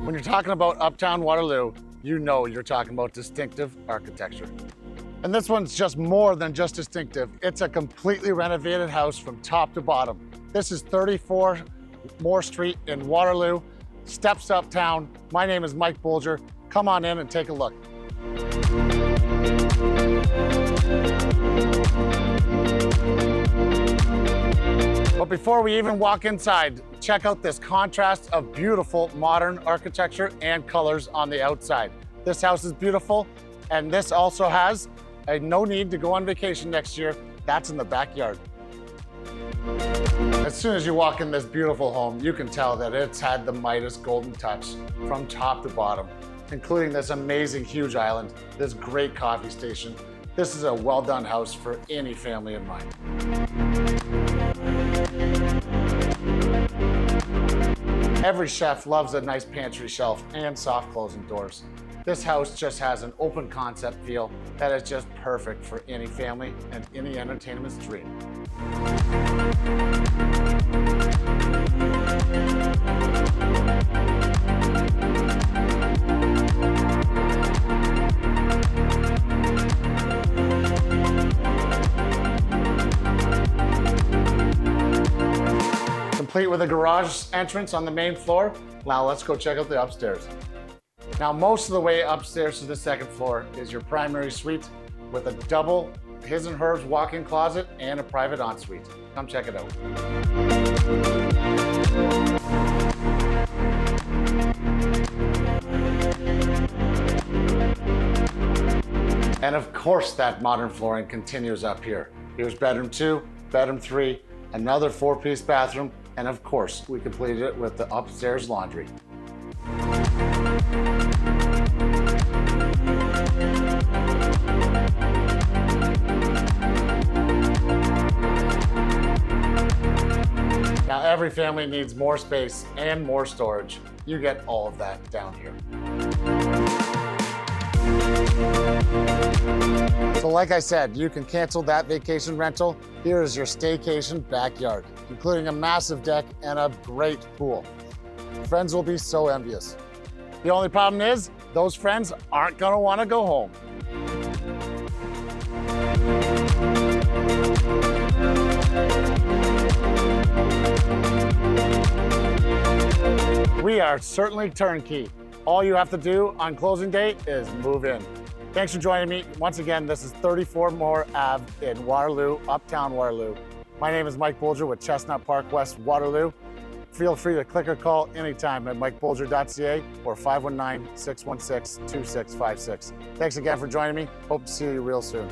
When you're talking about Uptown Waterloo, you know you're talking about distinctive architecture. And this one's just more than just distinctive. It's a completely renovated house from top to bottom. This is 34 Moore Street in Waterloo, steps uptown. My name is Mike Bolger. Come on in and take a look. But before we even walk inside, check out this contrast of beautiful modern architecture and colors on the outside. This house is beautiful, and this also has a no need to go on vacation next year. That's in the backyard. As soon as you walk in this beautiful home, you can tell that it's had the Midas golden touch from top to bottom, including this amazing huge island, this great coffee station. This is a well-done house for any family in mind. Every chef loves a nice pantry shelf and soft closing doors. This house just has an open concept feel that is just perfect for any family and any entertainment's dream. Complete with a garage entrance on the main floor. Now let's go check out the upstairs. Now most of the way upstairs to the second floor is your primary suite with a double his and hers walk-in closet and a private ensuite. Come check it out. And of course that modern flooring continues up here. Here's bedroom 2, bedroom 3, another 4-piece bathroom, and of course we completed it with the upstairs laundry. Now every family needs more space and more storage. You get all of that down here. So like I said, you can cancel that vacation rental. Here is your staycation backyard, including a massive deck and a great pool. Friends will be so envious. The only problem is, those friends aren't gonna wanna go home. We are certainly turnkey. All you have to do on closing day is move in. Thanks for joining me. Once again, this is 34 Moore Ave in Waterloo, Uptown Waterloo. My name is Mike Bolger with Chestnut Park West, Waterloo. Feel free to click or call anytime at mikebolger.ca or 519-616-2656. Thanks again for joining me. Hope to see you real soon.